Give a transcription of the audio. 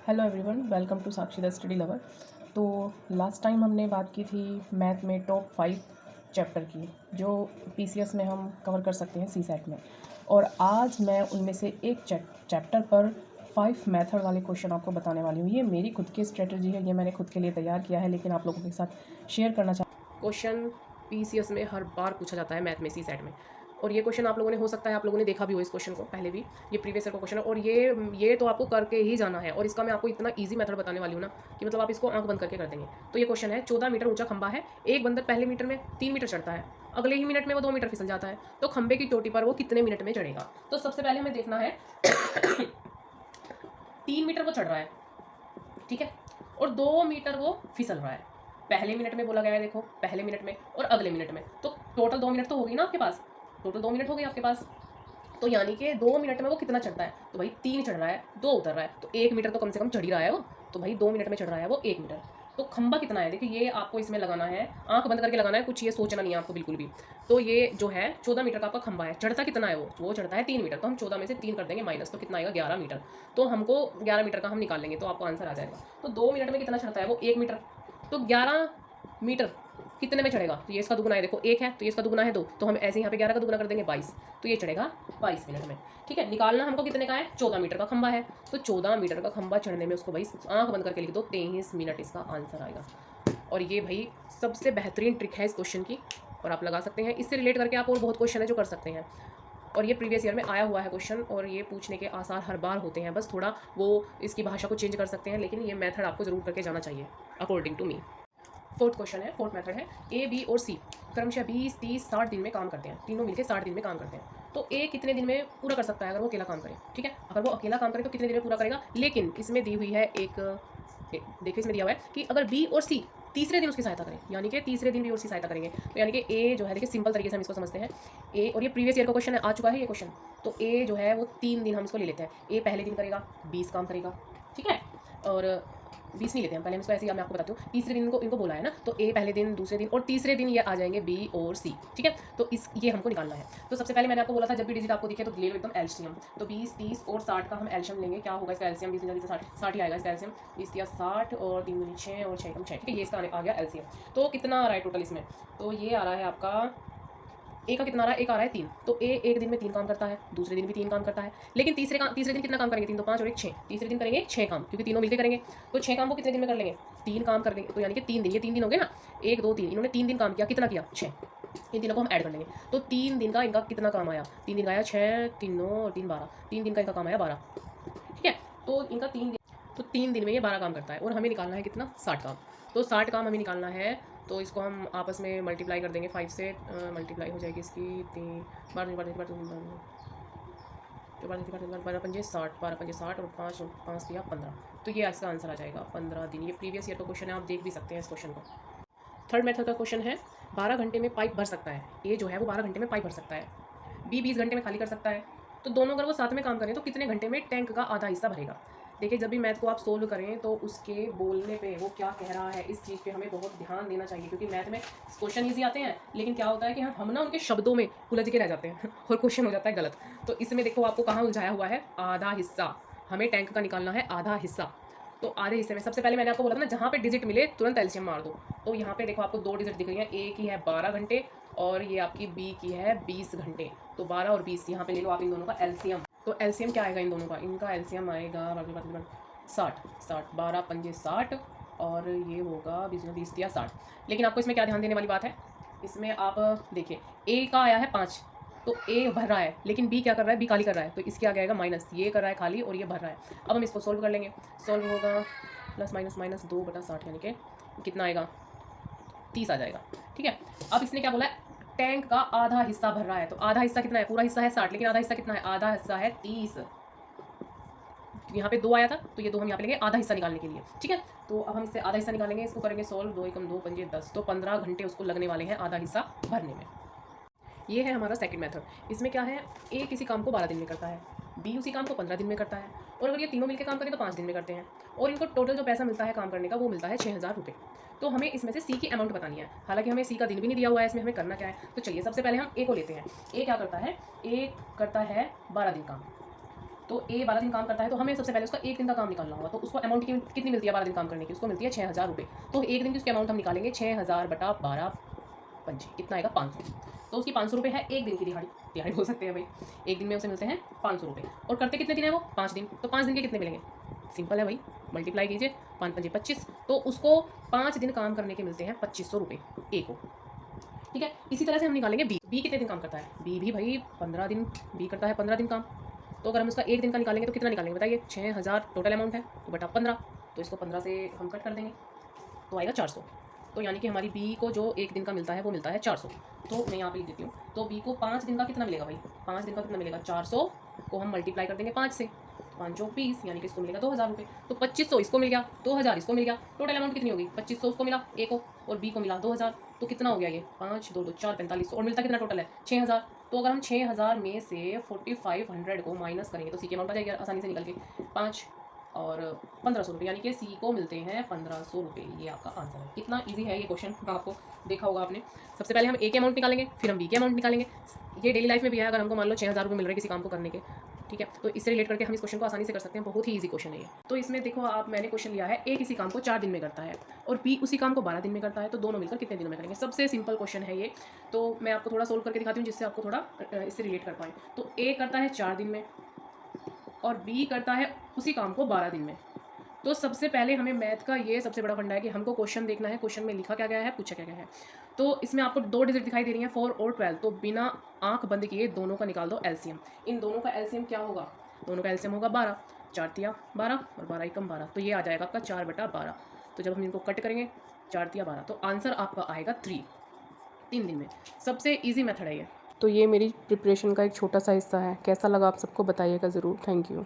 Hello everyone, welcome to Sakshi the study lover. तो last time हमने बात की थी मैथ में टॉप 5 चैप्टर की, जो पीसीएस में हम कवर कर सकते हैं सीसैट में। और आज मैं उनमें से एक चैप्टर पर 5 मेथड वाले क्वेश्चन आपको बताने वाली हूँ। ये मेरी खुद की स्ट्रेटजी है, ये मैंने खुद के लिए तैयार किया है, लेकिन आप लोगों के साथ शेयर करना चाहता। क्वेश्चन पीसीएस में हर बार पूछा जाता है मैथ में सीसैट में, और ये क्वेश्चन आप लोगों ने हो सकता है आप लोगों ने देखा भी हो इस क्वेश्चन को पहले भी। ये प्रीवियस ईयर का क्वेश्चन है और ये तो आपको करके ही जाना है, और इसका मैं आपको इतना इजी मेथड बताने वाली हूँ ना कि मतलब आप इसको आंख बंद करके कर देंगे। तो ये क्वेश्चन है, 14 मीटर ऊंचा खंबा है, एक बंदर पहले मीटर में 3 मीटर चढ़ता है, अगले ही मिनट में वो 2 मीटर फिसल जाता है, तो खंबे की चोटी पर वो कितने मिनट में चढ़ेगा। तो सबसे पहले हमें देखना है 3 मीटर वो चढ़ रहा है, ठीक है, और 2 मीटर वो फिसल रहा है। पहले मिनट में बोला गया है, देखो पहले मिनट में और अगले मिनट में, तो टोटल 2 मिनट तो होगी ना आपके पास, टोटल 2 मिनट हो गई आपके पास। तो यानी कि 2 मिनट में वो कितना चढ़ता है, तो भाई 3 चढ़ रहा है, 2 उतर रहा है, तो 1 मीटर तो कम से कम चढ़ ही रहा है वो। तो भाई 2 मिनट में चढ़ रहा है वो 1 मीटर। तो खंबा कितना है, देखिए ये आपको इसमें लगाना है, आंख बंद करके लगाना है, कुछ ये सोचना नहीं है आपको बिल्कुल भी। तो ये जो है 14 मीटर का आपका खंबा है, चढ़ता कितना है वो चढ़ता है 3 मीटर। तो हम 14 में से 3 कर देंगे माइनस, तो कितना आएगा 11 मीटर। तो हमको 11 मीटर का हम निकाल लेंगे तो आपको आंसर आ जाएगा। तो 2 मिनट में कितना चढ़ता है वो 1 मीटर, तो 11 मीटर कितने में चढ़ेगा, तो ये इसका दुगुना है, देखो 1 है तो ये इसका दुगुना है 2, तो हम ऐसे यहाँ पे 11 का दुगुना कर देंगे 22, तो ये चढ़ेगा 22 मिनट में। ठीक है, निकालना हमको कितने का है, 14 मीटर का खंबा है, तो 14 मीटर का खंबा चढ़ने में उसको भाई आंख बंद करके लिख दो 23 मिनट इसका आंसर आएगा। और ये भाई सबसे बेहतरीन ट्रिक है इस क्वेश्चन की, और आप लगा सकते हैं। इससे रिलेट करके आप और बहुत क्वेश्चन है जो कर सकते हैं, और ये प्रीवियस ईयर में आया हुआ है क्वेश्चन, और ये पूछने के आसार हर बार होते हैं, बस थोड़ा वो इसकी भाषा को चेंज कर सकते हैं, लेकिन ये मेथड आपको जरूर करके जाना चाहिए according to me. Fourth question है, फोर्थ मेथड है, ए बी और सी क्रमशः 20, 30, 60 दिन में काम करते हैं, तीनों मिलकर 60 दिन में काम करते हैं। तो ए कितने दिन में पूरा कर सकता है अगर वो अकेला काम करे, ठीक है, अगर वो अकेला काम करे तो कितने दिन में पूरा करेगा। लेकिन इसमें दी हुई है देखिए इसमें दिया हुआ है कि अगर बी और सी तीसरे दिन उसकी सहायता करें, यानी कि तीसरे दिन भी उसकी सहायता करेंगे, तो यानी कि ए जो है, देखिए सिंपल तरीके से हम इसको समझते हैं। ए, और ये प्रीवियस ईयर का क्वेश्चन है, आ चुका है ये क्वेश्चन, तो ए जो है वो 3 दिन हम इसको ले लेते हैं। ए पहले दिन करेगा 20 काम करेगा, ठीक है, और 20 नहीं लेते हैं, पहले हम इसको ऐसे ही मैं आपको बताती हूँ। तीसरे दिन इनको बोला है ना, तो ए पहले दिन, दूसरे दिन और तीसरे दिन ये आ जाएंगे बी और सी, ठीक है। तो ये हमको निकालना है। तो सबसे पहले मैंने आपको बोला था जब भी डिजिट आपको दिखे तो ले लो एकदम एलसीएम। तो 20, 30 और 60 का हम एलसीएम लेंगे, क्या होगा इसका एलसीएम, 20 में 60 ही आएगा इसका एलसीएम। 20 या 60 और 3 दूनी 6 और 6 कम 6, ठीक है, ये इसका आ गया एलसीएम। तो कितना आ रहा है टोटल इसमें, तो ये आ रहा है आपका ए का कितना आ रहा है, एक आ रहा है 3, तो ए एक दिन में 3 काम करता है, दूसरे दिन भी 3 काम करता है, लेकिन तीसरे दिन कितना काम करेंगे, 3 तो 5 और 1 6, तीसरे दिन करेंगे 6 काम, क्योंकि तीनों मिलकर करेंगे। तो 6 काम को कितने दिन में कर लेंगे, 3 काम कर लेंगे, तो यानी कि 3 दिन, ये 3 दिन हो गए ना, 1 2 3, इन्होंने 3 दिन काम किया, कितना किया 6, इन तीनों को हम ऐड कर लेंगे। तो 3 दिन का इनका कितना काम आया, 3 दिन का आया 6, 3 9 और 3 12, 3 दिन का इनका काम आया 12, ठीक है। तो इनका 3 दिन में ये 12 काम करता है, और हमें निकालना है कितना 60 काम। तो 60 काम हमें निकालना है, तो इसको हम आपस में मल्टीप्लाई कर देंगे 5 से, मल्टीप्लाई हो जाएगी इसकी 3 12 पंजे 60, 12 पंजे 60 और 5 दिया 15, तो ये इसका आंसर आ जाएगा 15 दिन। ये प्रीवियस ईयर का क्वेश्चन है, आप देख भी सकते हैं इस क्वेश्चन को। थर्ड मेथड का क्वेश्चन है, 12 घंटे में पाइप भर सकता है, ए जो है वो 12 घंटे में पाइप भर सकता है, बी 20 घंटे में खाली कर सकता है। तो दोनों अगर वो साथ में काम करें तो कितने घंटे में टैंक का आधा हिस्सा भरेगा। देखिए जब भी मैथ को आप सोल्व करें तो उसके बोलने पे वो क्या कह रहा है, इस चीज़ पे हमें बहुत ध्यान देना चाहिए, क्योंकि मैथ में क्वेश्चन ईजी आते हैं, लेकिन क्या होता है कि हम ना उनके शब्दों में उलझ के रह जाते हैं और क्वेश्चन हो जाता है गलत। तो इसमें देखो आपको कहाँ उलझाया हुआ है, आधा हिस्सा, हमें टैंक का निकालना है आधा हिस्सा। तो आधे हिस्से में सबसे पहले मैंने आपको बोला था ना, जहाँ पे डिजिट मिले तुरंत एलसीएम मार दो। तो यहाँ पे देखो आपको 2 डिजिट दिख रही है, ए की है 12 घंटे और ये आपकी बी की है 20 घंटे, तो 12 और 20 यहाँ पे ले लो आप इन दोनों का एलसीएम। तो एलसीएम क्या आएगा इन दोनों का, इनका एलसीएम आएगा 60, 12 पंजे 60 और ये होगा 20 या 60। लेकिन आपको इसमें क्या ध्यान देने वाली बात है, इसमें आप देखिए ए का आया है 5, तो ए भर रहा है, लेकिन बी क्या कर रहा है, बी खाली कर रहा है, तो इसके आगे आएगा माइनस, ये कर रहा है खाली और ये भर रहा है। अब हम इसको सोल्व कर लेंगे, सोल्व होगा प्लस माइनस 2/60, यानी कि कितना आएगा 30 आ जाएगा, ठीक है। अब इसने क्या बोला है, टैंक का आधा हिस्सा भर रहा है, तो आधा हिस्सा कितना है, पूरा हिस्सा है 60, लेकिन आधा हिस्सा कितना है, आधा हिस्सा है 30। यहाँ पे 2 आया था तो ये 2 हम यहाँ पे लेंगे आधा हिस्सा निकालने के लिए, ठीक है। तो अब हम इससे आधा हिस्सा निकालेंगे, इसको करेंगे सोल्व, 2 एकम 2 पंजे 10, तो 15 घंटे उसको लगने वाले हैं आधा हिस्सा भरने में। ये है हमारा सेकंड मेथड। इसमें क्या है, ए किसी काम को 12 दिन में करता है, बी उसी काम को 15 दिन में करता है, और अगर ये तीनों मिलकर काम करें तो 5 दिन में करते हैं, और इनको टोटल जो पैसा मिलता है काम करने का वो मिलता है 6000 रुपये। तो हमें इसमें से सी की अमाउंट बतानी है, हालांकि हमें सी का दिन भी नहीं दिया हुआ है, इसमें हमें करना क्या है। तो चलिए सबसे पहले हम ए को लेते हैं। ए क्या करता है, ए करता है 12 दिन काम, तो ए 12 दिन काम करता है, तो हमें सबसे पहले उसका एक दिन का काम निकालना होगा। तो उसको अमाउंट कितनी मिलती है 12 दिन काम करने की? उसको मिलती है 6,000 रुपये। तो एक दिन की उसकी अमाउंट हम निकालेंगे 6,000 बटा 12 पंजी, कितना आएगा? 500। तो उसकी 500 रुपये है एक दिन की दिहाड़ी, दिहाड़ी बोल सकते हैं भाई। एक दिन में उसे मिलते हैं 500 रुपये। और करते कितने दिन है वो? 5 दिन। तो 5 दिन के कितने मिलेंगे? सिंपल है भाई, मल्टीप्लाई कीजिए, 5 पंजे 25। तो उसको 5 दिन काम करने के मिलते हैं 2500 रुपये ए को। ठीक है, इसी तरह से हम निकालेंगे बी। बी कितने दिन काम करता है? बी भी भाई 15 दिन, बी करता है 15 दिन काम। तो अगर हम उसका एक दिन का निकालेंगे तो कितना निकालेंगे बताइए? 6,000 टोटल अमाउंट है, तो बटा 15। तो इसको 15 से हम कट कर देंगे, तो आएगा 400। तो यानी कि हमारी बी को जो एक दिन का मिलता है वो मिलता है 400। तो मैं यहाँ पे लिख देती हूँ। तो बी को 5 दिन का कितना मिलेगा भाई? 5 दिन का कितना मिलेगा? 400 को हम मल्टीप्लाई कर देंगे 5 से, 5 20, यानी कि इसको मिलेगा 2,000 रुपये। तो 2500 इसको मिल गया, 2,000 इसको मिल गया, टोटल अमाउंट कितनी होगी? 2500 उसको मिला ए को, और बी को मिला 2,000। तो कितना हो गया ये? 5 2 2 4 4500, और मिलता कितना टोटल है? 6,000। तो अगर हम 6,000 में से 4500 को माइनस करेंगे तो सी की अमाउंट आ जाएगी आसानी से निकल के, 5 और 1500 रुपये, यानी कि सी को मिलते हैं 1500 रुपये। ये आपका आंसर है। कितना इजी है ये क्वेश्चन, आपको देखा होगा आपने। सबसे पहले हम ए के अमाउंट निकालेंगे, फिर हम बी के अमाउंट निकालेंगे। ये डेली लाइफ में भी है, अगर हमको मान लो 6,000 रुपये मिल रहे हैं किसी काम को करने के, ठीक है, तो इससे रिलेट करके हम इस क्वेश्चन को आसानी से कर सकते हैं। बहुत ही ईजी क्वेश्चन है ये। तो इसमें देखो आप, मैंने क्वेश्चन लिया है, ए किसी काम को 4 दिन में करता है और बी उसी काम को 12 दिन में करता है, तो दोनों मिलकर कितने दिनों में करेंगे? सबसे सिंपल क्वेश्चन है ये। तो मैं आपको थोड़ा सोल्व करके दिखाती हूँ जिससे आपको थोड़ा इससे रिलेट कर पाएँ। तो ए करता है 4 दिन में और बी करता है उसी काम को 12 दिन में। तो सबसे पहले हमें मैथ का ये सबसे बड़ा फंडा है कि हमको क्वेश्चन देखना है, क्वेश्चन में लिखा क्या गया है, पूछा क्या गया है। तो इसमें आपको 2 डिजिट दिखाई दे रही हैं, 4 और 12। तो बिना आंख बंद किए दोनों का निकाल दो एलसीएम। इन दोनों का एलसीएम क्या होगा? दोनों का एलसीएम होगा 12, 4 तिया 12 और 12 एकम 12। तो ये आ जाएगा आपका 4 बटा 12। तो जब हम इनको कट करेंगे 4 तिया 12, तो आंसर आपका आएगा 3 दिन में। सबसे ईजी मेथड है ये। तो ये मेरी प्रिपरेशन का एक छोटा सा हिस्सा है। कैसा लगा आप सबको बताइएगा ज़रूर। Thank you.